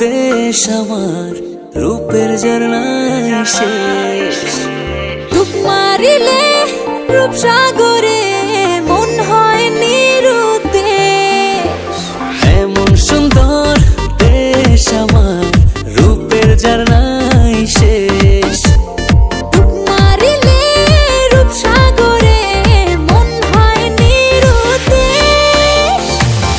দেশ আমার রূপের ঝরনায় শেষ। ডুব মারিলে রূপসাগরে মন হয় নিরুদ্দেশ। এমন সুন্দর দেশ আমার রূপের ঝরনায় শেষ। ডুব মারিলে রূপসাগরে মন হয় নিরুদ্দেশ।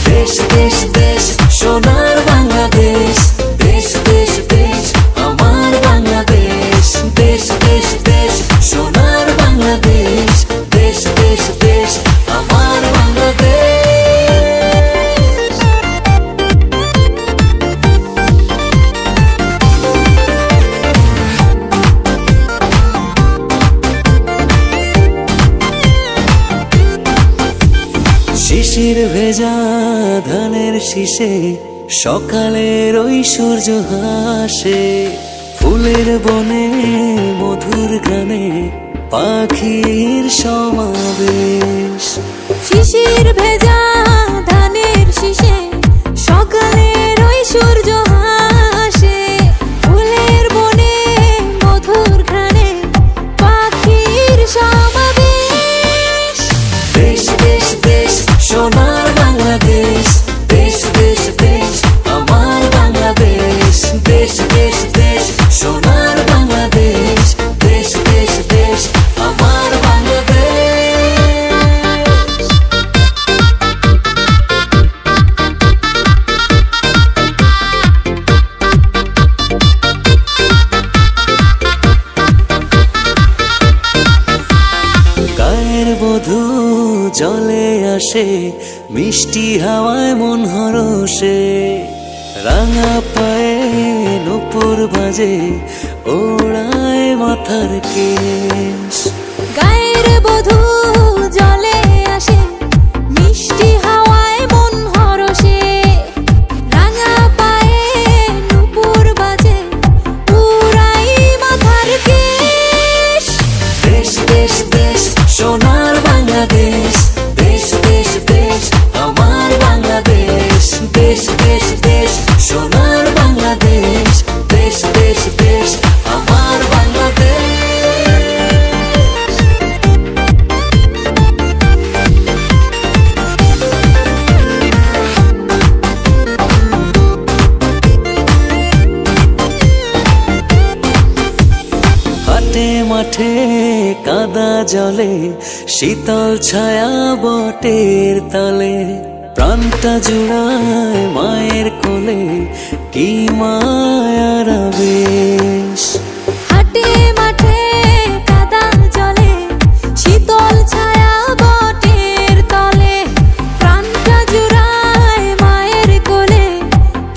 দেশ দেশ দেশ সোনার বাংলাদেশ, দেশ দেশ দেশ আমার বাংলাদেশ। দেশ দেশ দেশ সোনার বাংলাদেশ, দেশ দেশ দেশ আমার বাংলাদেশ। শিশির ভেজা ধানের শীষে সকালের ওই সূর্য হাসে। ফুলের বনে মধুর গানে পাখির সমাবেশ। শিশির ভেজা ধানের শীষে সকালের ওই সূর্য হাসে। ফুলের বনে মধুর ঘ্রাণে পাখির সমাবেশ। দেশ দেশ দেশ সোনার বাংলাদেশ, দেশ দেশ দেশ আমার বাংলাদেশ। দেশ দেশ দেশ সোনার বাংলাদেশ, দেশ দেশ দেশ আমার বাংলাদেশ। গায়ের বধূ জলে আসে, মিষ্টি হাওয়ায় মন হরষে। রাঙা পায়ে নূপুর বাজে, ওড়ায় মাথার কেশ। গায়ের বধূ জলে আসে, মিষ্টি হাওয়ায় মন হরষে। রাঙা পায়ে নূপুর বাজে, উড়াই মাথার কেশ। দেশ দেশ দেশ সোনার বাংলাদেশ, দেশ দেশ দেশ আমার বাংলাদেশ। দেশ দেশ দেশ সোনার বাংলাদেশ, দেশ দেশ দেশ আমার বাংলাদেশ। হাটে মাঠে কাদা জলে, শীতল ছায়া বটের তলে। প্রাণটা জুড়ায় মায়ের কোলে, কি মায়ার আবেশ। হাটে মাঠে কাদা জলে, শীতল ছায়া বটের তলে। প্রাণটা জুড়ায় মায়ের কোলে,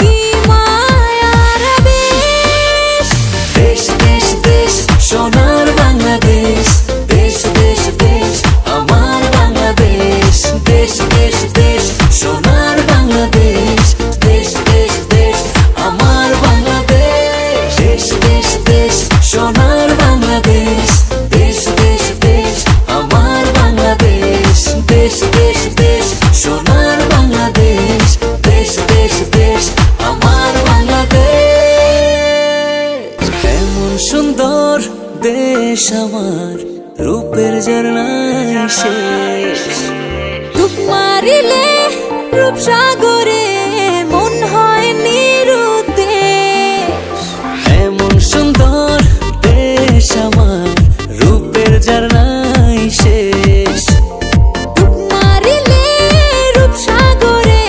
কি মায়ার আবেশ। দেশ দেশ দেশ সোনার বাংলাদেশ, দেশ দেশ দেশ আমার বাংলাদেশ। দেশ দেশ দেশ সোনার বাংলাদেশ, দেশ দেশ দেশ আমার বাংলাদেশ। দেশ দেশ দেশ সোনার বাংলাদেশ, দেশ দেশ দেশ আমার বাংলাদেশ। দেশ দেশ দেশ সোনার বাংলাদেশ, দেশ দেশ দেশ আমার বাংলাদেশ। এমন সুন্দর দেশ আমার রূপের ঝরনায় শেষ। ডুব মারিলে রূপসাগরে মন হয় নিরুদ্দেশ। এমন সুন্দর দেশ আমার রূপের ঝরনায় শেষ। ডুব মারিলে রূপসাগরে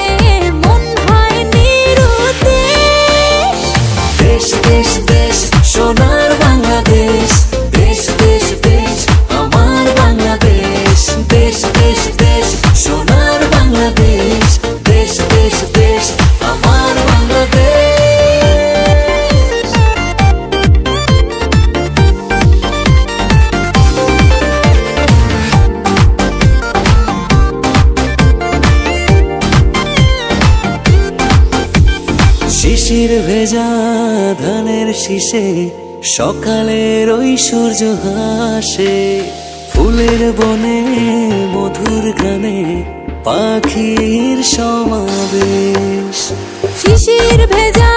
মন হয় নিরুদ্দেশ। দেশ দেশ দেশ সোনার বাংলাদেশ, দেশ দেশ দেশ আমার বাংলাদেশ। দেশ দেশ দেশ সোনার বাংলাদেশ, দেশ দেশ দেশ আমার বাংলাদেশ। শিশির ভেজা ধানের শীষে সকালের ওই সূর্য হাসে। ফুলের বনে মধুর গানে পাখির সমাবেশ। শিশির ভেজা